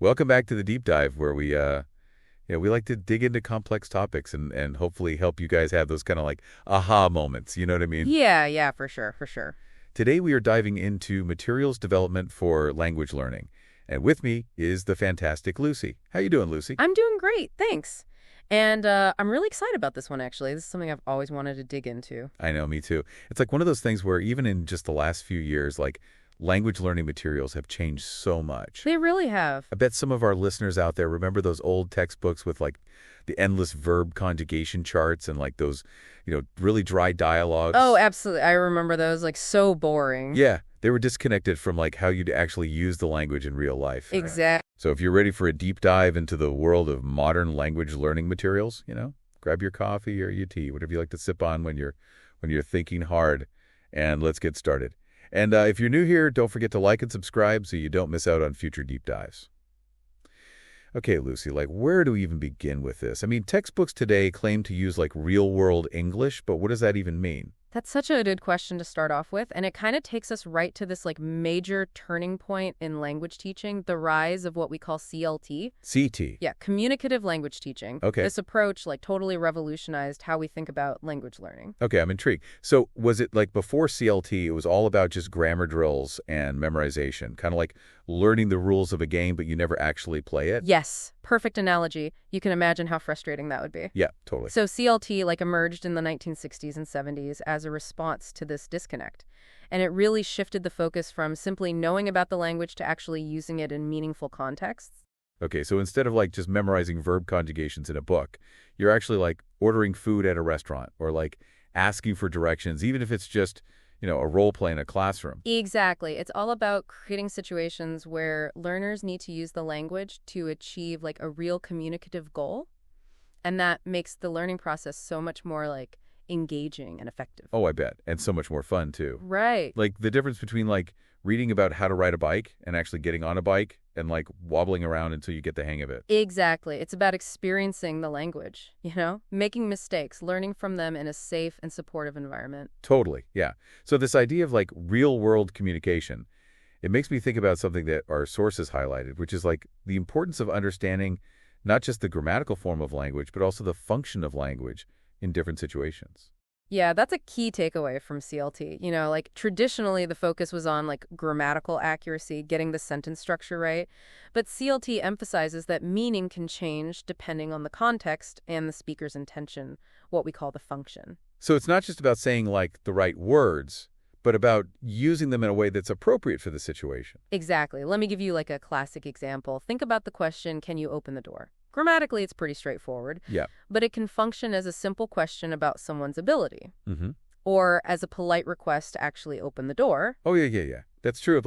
Welcome back to the deep dive where we like to dig into complex topics and hopefully help you guys have those kind of like aha moments, you know what I mean? Yeah, for sure, for sure. Today we are diving into materials development for language learning. And with me is the fantastic Lucy. How you doing, Lucy? I'm doing great, thanks. And I'm really excited about this one, actually. This is something I've always wanted to dig into. I know, me too. It's like one of those things where even in just the last few years, like language learning materials have changed so much. They really have. I bet some of our listeners out there remember those old textbooks with like the endless verb conjugation charts and like those, really dry dialogues. Oh, absolutely. I remember those, like, so boring. Yeah, they were disconnected from like how you'd actually use the language in real life. Exactly. So if you're ready for a deep dive into the world of modern language learning materials, grab your coffee or your tea, whatever you like to sip on when you're thinking hard, and let's get started. And if you're new here, don't forget to like and subscribe so you don't miss out on future deep dives. Okay, Lucy, like where do we even begin with this? I mean, textbooks today claim to use like real-world English, but what does that even mean? That's such a good question to start off with, and it kind of takes us right to this like major turning point in language teaching, the rise of what we call CLT. CT. Yeah, Communicative Language Teaching. Okay. This approach like totally revolutionized how we think about language learning. Okay, I'm intrigued. So was it like before CLT, it was all about just grammar drills and memorization, kind of like learning the rules of a game, but you never actually play it? Yes, perfect analogy. You can imagine how frustrating that would be. Yeah, totally. So CLT like emerged in the 1960s and 70s as a response to this disconnect. And it really shifted the focus from simply knowing about the language to actually using it in meaningful contexts. Okay, so instead of like just memorizing verb conjugations in a book, you're actually like ordering food at a restaurant or like asking for directions, even if it's just, a role play in a classroom. Exactly. It's all about creating situations where learners need to use the language to achieve like a real communicative goal. And that makes the learning process so much more like engaging and effective. Oh, I bet. And so much more fun, too. Right. Like the difference between like reading about how to ride a bike and actually getting on a bike and like wobbling around until you get the hang of it. Exactly. It's about experiencing the language, making mistakes, learning from them in a safe and supportive environment. Totally. Yeah. So this idea of like real world communication, it makes me think about something that our sources highlighted, which is like the importance of understanding not just the grammatical form of language, but also the function of language in different situations. Yeah, that's a key takeaway from CLT. Like traditionally the focus was on like grammatical accuracy, getting the sentence structure right. But CLT emphasizes that meaning can change depending on the context and the speaker's intention, what we call the function. So it's not just about saying like the right words, but about using them in a way that's appropriate for the situation. Exactly. Let me give you like a classic example. Think about the question, can you open the door? Grammatically, it's pretty straightforward. Yeah. But it can function as a simple question about someone's ability. Mm-hmm. Or as a polite request to actually open the door. Oh, yeah. That's true.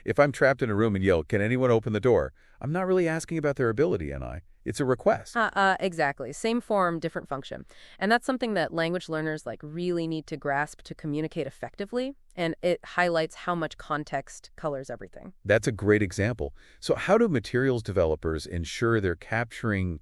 If I'm trapped in a room and yell, can anyone open the door? I'm not really asking about their ability, am I? It's a request. Exactly. Same form, different function. And that's something that language learners like really need to grasp to communicate effectively. And it highlights how much context colors everything. That's a great example. So how do materials developers ensure they're capturing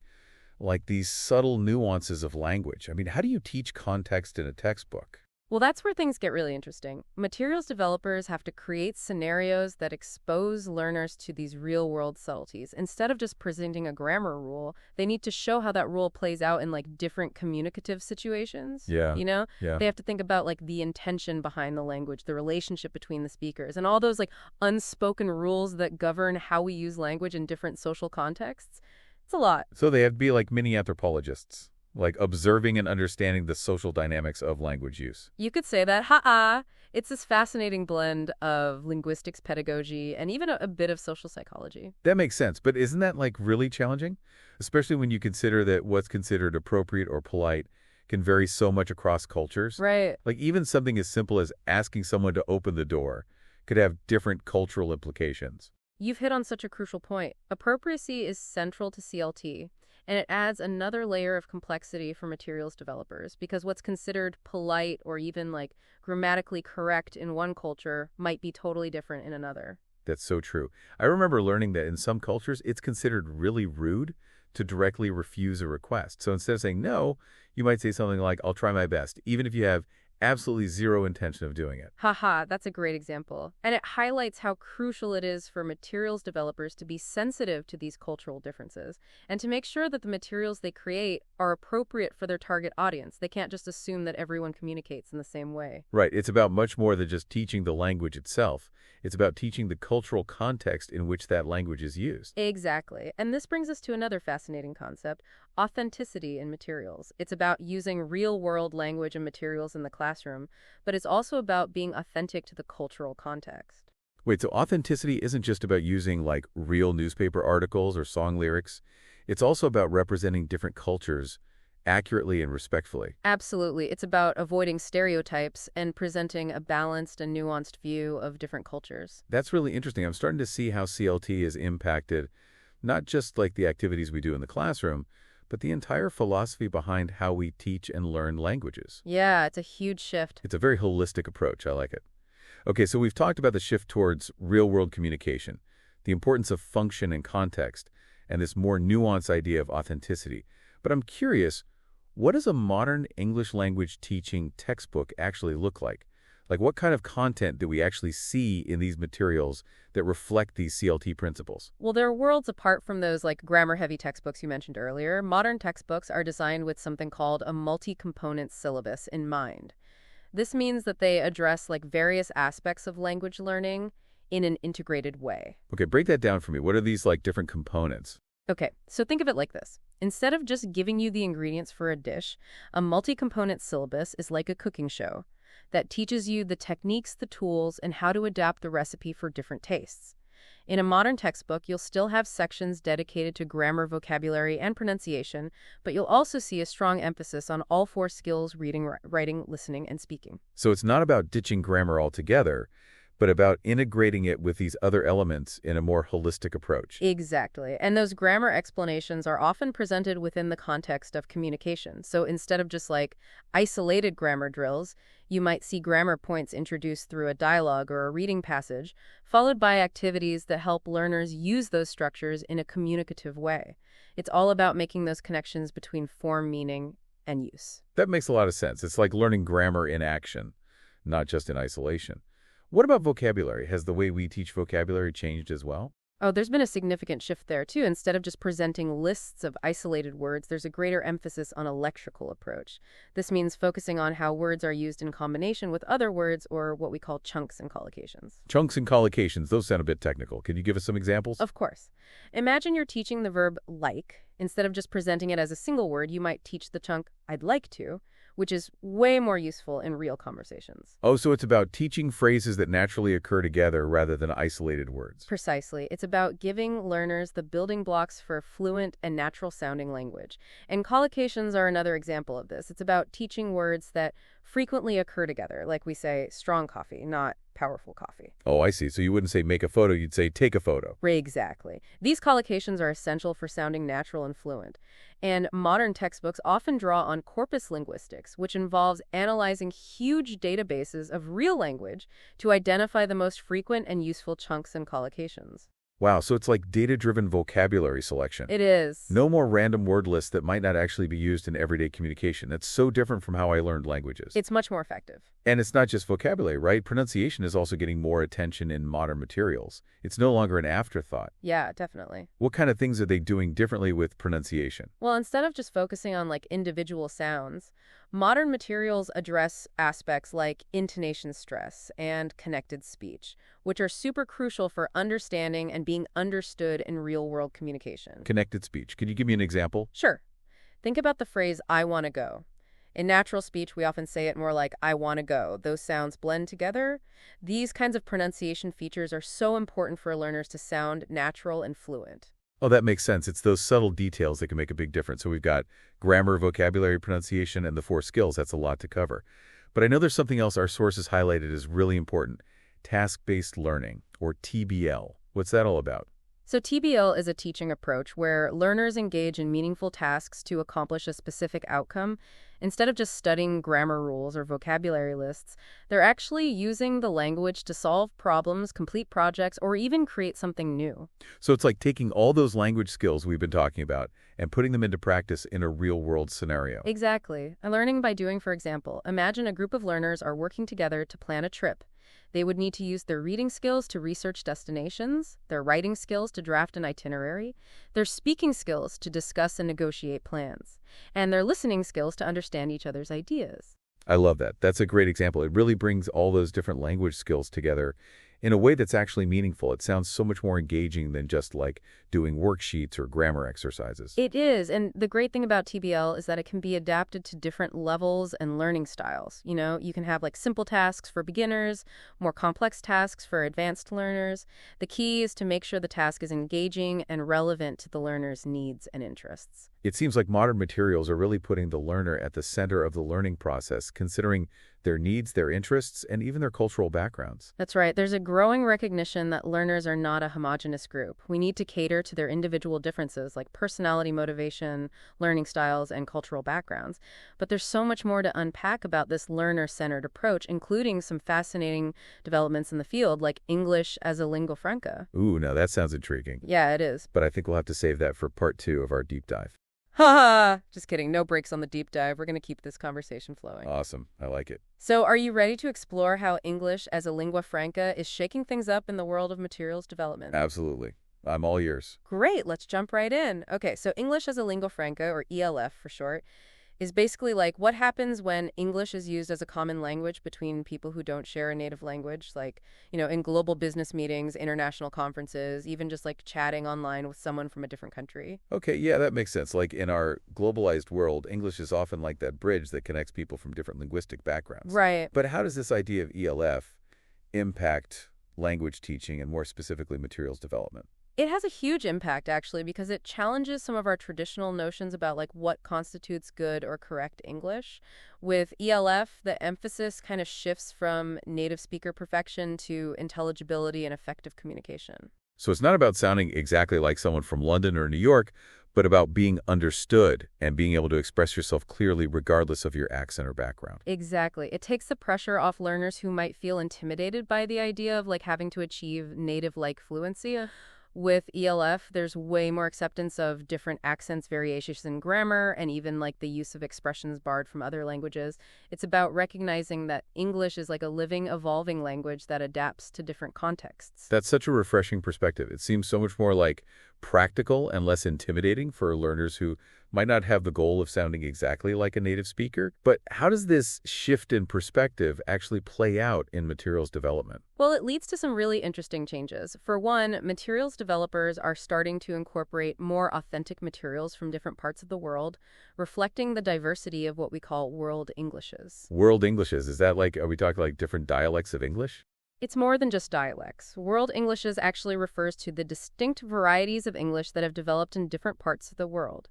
like these subtle nuances of language? I mean, how do you teach context in a textbook? Well, that's where things get really interesting. Materials developers have to create scenarios that expose learners to these real-world subtleties. Instead of just presenting a grammar rule, they need to show how that rule plays out in like different communicative situations. Yeah. Yeah. They have to think about like the intention behind the language, the relationship between the speakers, and all those like unspoken rules that govern how we use language in different social contexts. It's a lot. So they have to be like mini anthropologists, like observing and understanding the social dynamics of language use. You could say that. It's this fascinating blend of linguistics, pedagogy, and even a bit of social psychology. That makes sense. But isn't that like really challenging? Especially when you consider that what's considered appropriate or polite can vary so much across cultures. Right. Like even something as simple as asking someone to open the door could have different cultural implications. You've hit on such a crucial point. Appropriacy is central to CLT. And it adds another layer of complexity for materials developers because what's considered polite or even like grammatically correct in one culture might be totally different in another. That's so true. I remember learning that in some cultures, it's considered really rude to directly refuse a request. So instead of saying no, you might say something like, I'll try my best, even if you have absolutely zero intention of doing it. Haha, that's a great example. And it highlights how crucial it is for materials developers to be sensitive to these cultural differences and to make sure that the materials they create are appropriate for their target audience. They can't just assume that everyone communicates in the same way. Right. It's about much more than just teaching the language itself. It's about teaching the cultural context in which that language is used. Exactly. And this brings us to another fascinating concept, authenticity in materials. It's about using real-world language and materials in the classroom, but it's also about being authentic to the cultural context. Wait, so authenticity isn't just about using like real newspaper articles or song lyrics. It's also about representing different cultures accurately and respectfully. Absolutely. It's about avoiding stereotypes and presenting a balanced and nuanced view of different cultures. That's really interesting. I'm starting to see how CLT is impacted not just like the activities we do in the classroom, but the entire philosophy behind how we teach and learn languages. Yeah, it's a huge shift. It's a very holistic approach. I like it. Okay, so we've talked about the shift towards real-world communication, the importance of function and context, and this more nuanced idea of authenticity. But I'm curious, what does a modern English language teaching textbook actually look like? Like, what kind of content do we actually see in these materials that reflect these CLT principles? Well, they're worlds apart from those like grammar-heavy textbooks you mentioned earlier. Modern textbooks are designed with something called a multi-component syllabus in mind. This means that they address like various aspects of language learning in an integrated way. Okay, break that down for me. What are these like different components? Okay, so think of it like this. Instead of just giving you the ingredients for a dish, a multi-component syllabus is like a cooking show that teaches you the techniques, the tools, and how to adapt the recipe for different tastes. In a modern textbook, you'll still have sections dedicated to grammar, vocabulary, and pronunciation, but you'll also see a strong emphasis on all four skills: reading, writing, listening, and speaking. So it's not about ditching grammar altogether, but about integrating it with these other elements in a more holistic approach. Exactly. And those grammar explanations are often presented within the context of communication. So instead of just like isolated grammar drills, you might see grammar points introduced through a dialogue or a reading passage, followed by activities that help learners use those structures in a communicative way. It's all about making those connections between form, meaning, and use. That makes a lot of sense. It's like learning grammar in action, not just in isolation. What about vocabulary? Has the way we teach vocabulary changed as well? Oh, there's been a significant shift there, too. Instead of just presenting lists of isolated words, there's a greater emphasis on a lexical approach. This means focusing on how words are used in combination with other words, or what we call chunks and collocations. Chunks and collocations, those sound a bit technical. Can you give us some examples? Of course. Imagine you're teaching the verb like. Instead of just presenting it as a single word, you might teach the chunk I'd like to, which is way more useful in real conversations. Oh, so it's about teaching phrases that naturally occur together rather than isolated words. Precisely. It's about giving learners the building blocks for fluent and natural-sounding language. And collocations are another example of this. It's about teaching words that frequently occur together, like we say strong coffee, not powerful coffee. Oh, I see. So you wouldn't say make a photo, you'd say take a photo. Exactly. These collocations are essential for sounding natural and fluent. And modern textbooks often draw on corpus linguistics, which involves analyzing huge databases of real language to identify the most frequent and useful chunks and collocations. Wow, so it's like data-driven vocabulary selection. It is. No more random word lists that might not actually be used in everyday communication. That's so different from how I learned languages. It's much more effective. And it's not just vocabulary, right? Pronunciation is also getting more attention in modern materials. It's no longer an afterthought. Yeah, definitely. What kind of things are they doing differently with pronunciation? Well, instead of just focusing on like individual sounds, modern materials address aspects like intonation stress and connected speech, which are super crucial for understanding and being understood in real-world communication. Connected speech. Can you give me an example? Sure. Think about the phrase, I want to go. In natural speech, we often say it more like, I want to go. Those sounds blend together. These kinds of pronunciation features are so important for learners to sound natural and fluent. Oh, that makes sense. It's those subtle details that can make a big difference. So we've got grammar, vocabulary, pronunciation, and the 4 skills. That's a lot to cover. But I know there's something else our sources highlighted as really important. Task-based learning, or TBL. What's that all about? So TBL is a teaching approach where learners engage in meaningful tasks to accomplish a specific outcome, Instead of just studying grammar rules or vocabulary lists, they're actually using the language to solve problems, complete projects, or even create something new. So it's like taking all those language skills we've been talking about and putting them into practice in a real-world scenario. Exactly. And learning by doing, for example, imagine a group of learners are working together to plan a trip. They would need to use their reading skills to research destinations, their writing skills to draft an itinerary, their speaking skills to discuss and negotiate plans, and their listening skills to understand each other's ideas. I love that. That's a great example. It really brings all those different language skills together in a way that's actually meaningful. It sounds so much more engaging than just like doing worksheets or grammar exercises. It is, and the great thing about TBL is that it can be adapted to different levels and learning styles. You can have like simple tasks for beginners, more complex tasks for advanced learners. The key is to make sure the task is engaging and relevant to the learner's needs and interests. It seems like modern materials are really putting the learner at the center of the learning process, considering their needs, their interests, and even their cultural backgrounds. That's right. There's a growing recognition that learners are not a homogeneous group. We need to cater to their individual differences like personality, motivation, learning styles, and cultural backgrounds. But there's so much more to unpack about this learner-centered approach, including some fascinating developments in the field like English as a lingua franca. Ooh, now that sounds intriguing. Yeah, it is. But I think we'll have to save that for part 2 of our deep dive. Ha! Just kidding. No breaks on the deep dive. We're going to keep this conversation flowing. Awesome. I like it. So, are you ready to explore how English as a lingua franca is shaking things up in the world of materials development? Absolutely. I'm all ears. Great. Let's jump right in. Okay, so English as a lingua franca, or ELF for short, is basically like what happens when English is used as a common language between people who don't share a native language, like, in global business meetings, international conferences, even just like chatting online with someone from a different country. Okay, yeah, that makes sense. Like in our globalized world, English is often like that bridge that connects people from different linguistic backgrounds. Right. But how does this idea of ELF impact language teaching and more specifically materials development? It has a huge impact, actually, because it challenges some of our traditional notions about like what constitutes good or correct English. With ELF, the emphasis kind of shifts from native speaker perfection to intelligibility and effective communication. So it's not about sounding exactly like someone from London or New York, but about being understood and being able to express yourself clearly regardless of your accent or background. Exactly. It takes the pressure off learners who might feel intimidated by the idea of like having to achieve native-like fluency. With ELF, there's way more acceptance of different accents, variations in grammar, and even like the use of expressions borrowed from other languages. It's about recognizing that English is like a living, evolving language that adapts to different contexts. That's such a refreshing perspective. It seems so much more like practical and less intimidating for learners who might not have the goal of sounding exactly like a native speaker. But how does this shift in perspective actually play out in materials development? Well, it leads to some really interesting changes. For one, materials developers are starting to incorporate more authentic materials from different parts of the world, reflecting the diversity of what we call world Englishes. World Englishes, is that like, are we talking like different dialects of English? It's more than just dialects. World Englishes actually refers to the distinct varieties of English that have developed in different parts of the world,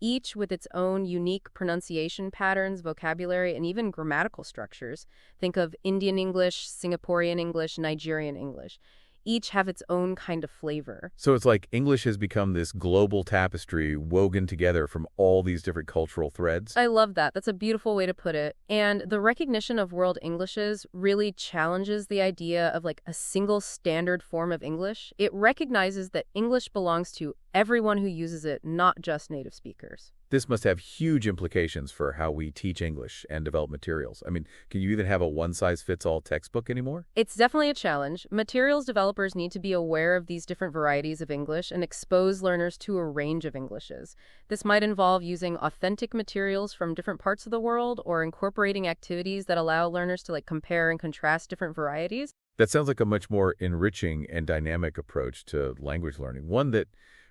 each with its own unique pronunciation patterns, vocabulary, and even grammatical structures. Think of Indian English, Singaporean English, Nigerian English. Each have its own kind of flavor. So it's like English has become this global tapestry woven together from all these different cultural threads. I love that. That's a beautiful way to put it. And the recognition of world Englishes really challenges the idea of like a single standard form of English. It recognizes that English belongs to everyone who uses it, not just native speakers. This must have huge implications for how we teach English and develop materials. I mean, can you even have a one-size-fits-all textbook anymore? It's definitely a challenge. Materials developers need to be aware of these different varieties of English and expose learners to a range of Englishes. This might involve using authentic materials from different parts of the world or incorporating activities that allow learners to like compare and contrast different varieties. That sounds like a much more enriching and dynamic approach to language learning, one that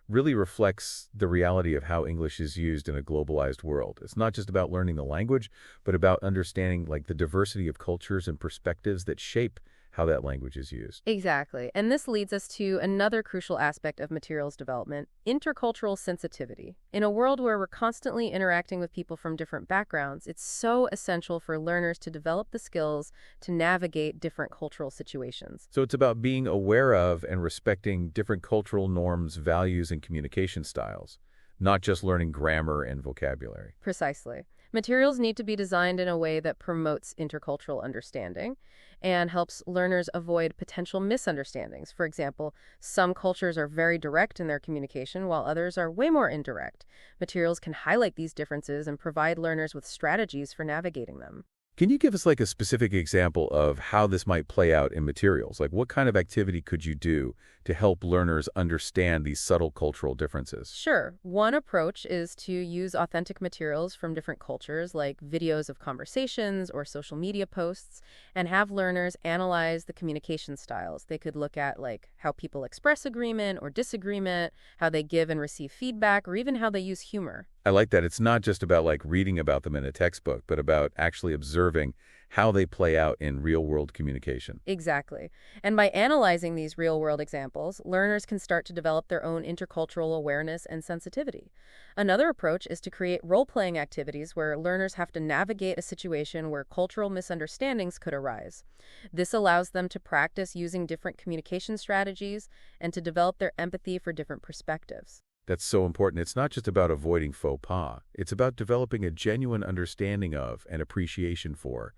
really reflects the reality of how English is used in a globalized world. It's not just about learning the language, but about understanding like the diversity of cultures and perspectives that shape how that language is used. Exactly. And this leads us to another crucial aspect of materials development, intercultural sensitivity. In a world where we're constantly interacting with people from different backgrounds, it's so essential for learners to develop the skills to navigate different cultural situations. So it's about being aware of and respecting different cultural norms, values, and communication styles. not just learning grammar and vocabulary. Precisely. Materials need to be designed in a way that promotes intercultural understanding and helps learners avoid potential misunderstandings. For example, some cultures are very direct in their communication, while others are way more indirect. Materials can highlight these differences and provide learners with strategies for navigating them. Can you give us like a specific example of how this might play out in materials? Like what kind of activity could you do to help learners understand these subtle cultural differences? Sure. One approach is to use authentic materials from different cultures, like videos of conversations or social media posts, and have learners analyze the communication styles. They could look at like how people express agreement or disagreement, how they give and receive feedback, or even how they use humor. I like that it's not just about like reading about them in a textbook, but about actually observing how they play out in real-world communication. Exactly. And by analyzing these real-world examples, learners can start to develop their own intercultural awareness and sensitivity. Another approach is to create role-playing activities where learners have to navigate a situation where cultural misunderstandings could arise. This allows them to practice using different communication strategies and to develop their empathy for different perspectives. That's so important. It's not just about avoiding faux pas. It's about developing a genuine understanding of and appreciation for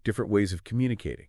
different ways of communicating.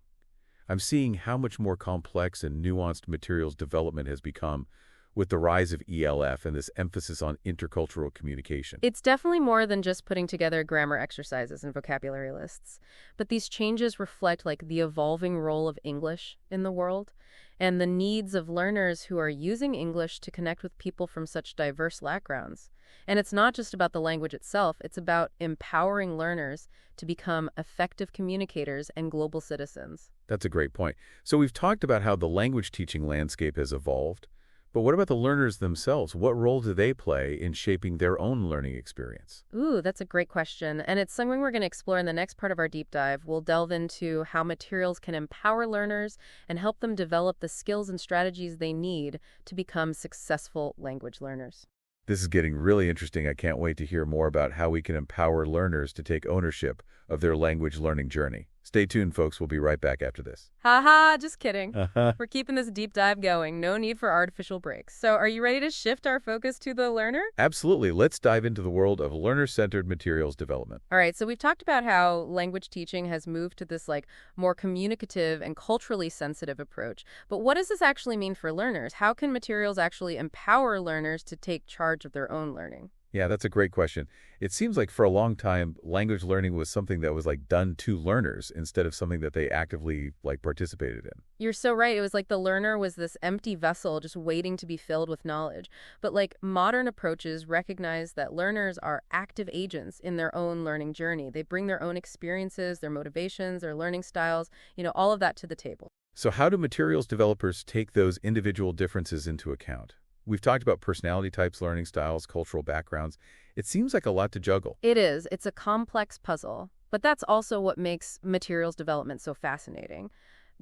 I'm seeing how much more complex and nuanced materials development has become with the rise of ELF and this emphasis on intercultural communication. It's definitely more than just putting together grammar exercises and vocabulary lists, but these changes reflect like the evolving role of English in the world and the needs of learners who are using English to connect with people from such diverse backgrounds. And it's not just about the language itself, it's about empowering learners to become effective communicators and global citizens. That's a great point. So we've talked about how the language teaching landscape has evolved, but what about the learners themselves? What role do they play in shaping their own learning experience? Ooh, that's a great question. And it's something we're going to explore in the next part of our deep dive. We'll delve into how materials can empower learners and help them develop the skills and strategies they need to become successful language learners. This is getting really interesting. I can't wait to hear more about how we can empower learners to take ownership of their language learning journey. Stay tuned, folks. We'll be right back after this. Haha, just kidding. We're keeping this deep dive going. No need for artificial breaks. So are you ready to shift our focus to the learner? Absolutely. Let's dive into the world of learner-centered materials development. All right, so we've talked about how language teaching has moved to this like more communicative and culturally sensitive approach. But what does this actually mean for learners? How can materials actually empower learners to take charge of their own learning? Yeah, that's a great question. It seems like for a long time, language learning was something that was like done to learners instead of something that they actively like participated in. You're so right. It was like the learner was this empty vessel just waiting to be filled with knowledge. But like modern approaches recognize that learners are active agents in their own learning journey. They bring their own experiences, their motivations, their learning styles, all of that to the table. So how do materials developers take those individual differences into account? We've talked about personality types, learning styles, cultural backgrounds. It seems like a lot to juggle. It is. It's a complex puzzle. But that's also what makes materials development so fascinating.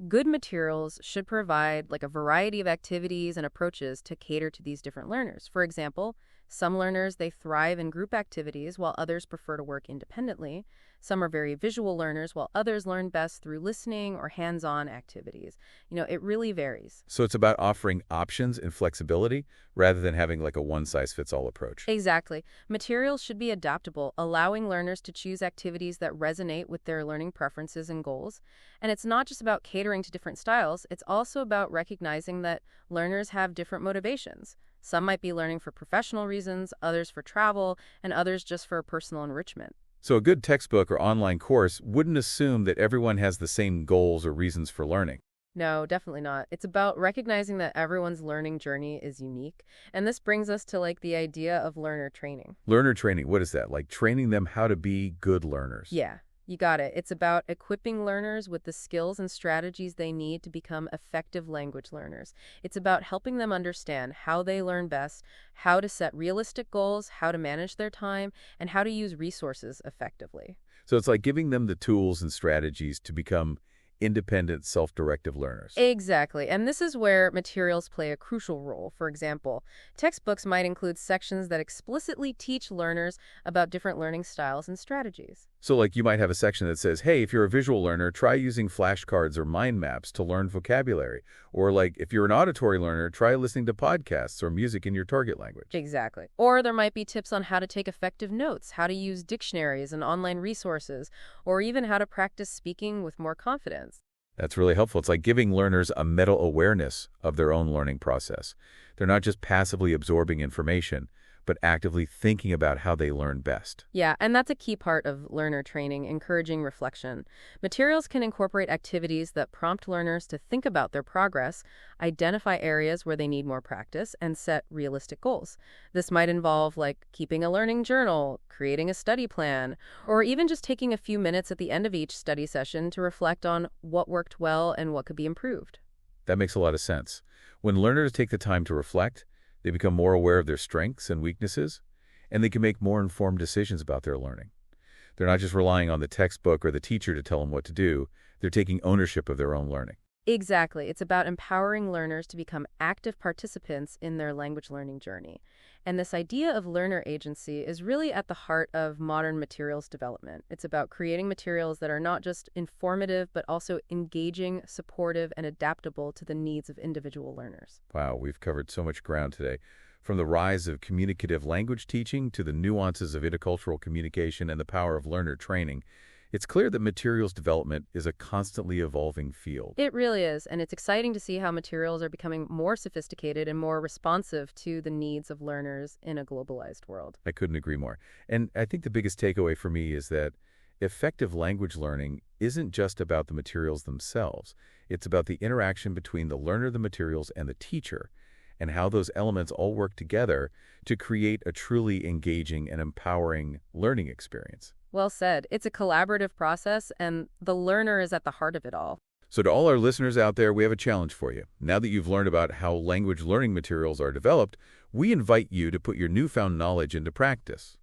Good materials should provide like a variety of activities and approaches to cater to these different learners. For example, some learners, they thrive in group activities while others prefer to work independently. Some are very visual learners while others learn best through listening or hands-on activities. It really varies. So it's about offering options and flexibility rather than having like a one-size-fits-all approach. Exactly. Materials should be adaptable, allowing learners to choose activities that resonate with their learning preferences and goals. And it's not just about catering to different styles, it's also about recognizing that learners have different motivations. Some might be learning for professional reasons, others for travel, and others just for personal enrichment. So a good textbook or online course wouldn't assume that everyone has the same goals or reasons for learning. No, definitely not. It's about recognizing that everyone's learning journey is unique. And this brings us to like the idea of learner training. Learner training, what is that? Like training them how to be good learners. Yeah. You got it. It's about equipping learners with the skills and strategies they need to become effective language learners. It's about helping them understand how they learn best, how to set realistic goals, how to manage their time, and how to use resources effectively. So it's like giving them the tools and strategies to become independent, self-directive learners. Exactly. And this is where materials play a crucial role. For example, textbooks might include sections that explicitly teach learners about different learning styles and strategies. So like you might have a section that says, hey, if you're a visual learner, try using flashcards or mind maps to learn vocabulary. Or like if you're an auditory learner, try listening to podcasts or music in your target language. Exactly. Or there might be tips on how to take effective notes, how to use dictionaries and online resources, or even how to practice speaking with more confidence. That's really helpful. It's like giving learners a meta-awareness of their own learning process. They're not just passively absorbing information, but actively thinking about how they learn best. Yeah, and that's a key part of learner training, encouraging reflection. Materials can incorporate activities that prompt learners to think about their progress, identify areas where they need more practice, and set realistic goals. This might involve, like, keeping a learning journal, creating a study plan, or even just taking a few minutes at the end of each study session to reflect on what worked well and what could be improved. That makes a lot of sense. When learners take the time to reflect, they become more aware of their strengths and weaknesses, and they can make more informed decisions about their learning. They're not just relying on the textbook or the teacher to tell them what to do. They're taking ownership of their own learning. Exactly. It's about empowering learners to become active participants in their language learning journey. And this idea of learner agency is really at the heart of modern materials development. It's about creating materials that are not just informative, but also engaging, supportive, and adaptable to the needs of individual learners. Wow, we've covered so much ground today. From the rise of communicative language teaching to the nuances of intercultural communication and the power of learner training, it's clear that materials development is a constantly evolving field. It really is, and it's exciting to see how materials are becoming more sophisticated and more responsive to the needs of learners in a globalized world. I couldn't agree more. And I think the biggest takeaway for me is that effective language learning isn't just about the materials themselves. It's about the interaction between the learner, the materials, and the teacher, and how those elements all work together to create a truly engaging and empowering learning experience. Well said. It's a collaborative process, and the learner is at the heart of it all. So to all our listeners out there, we have a challenge for you. Now that you've learned about how language learning materials are developed, we invite you to put your newfound knowledge into practice.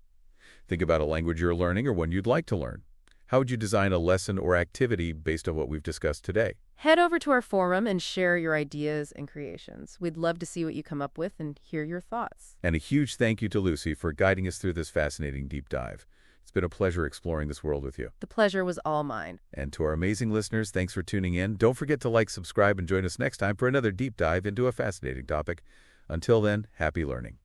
Think about a language you're learning or one you'd like to learn. How would you design a lesson or activity based on what we've discussed today? Head over to our forum and share your ideas and creations. We'd love to see what you come up with and hear your thoughts. And a huge thank you to Lucy for guiding us through this fascinating deep dive. It's been a pleasure exploring this world with you. The pleasure was all mine. And to our amazing listeners, thanks for tuning in. Don't forget to like, subscribe, and join us next time for another deep dive into a fascinating topic. Until then, happy learning.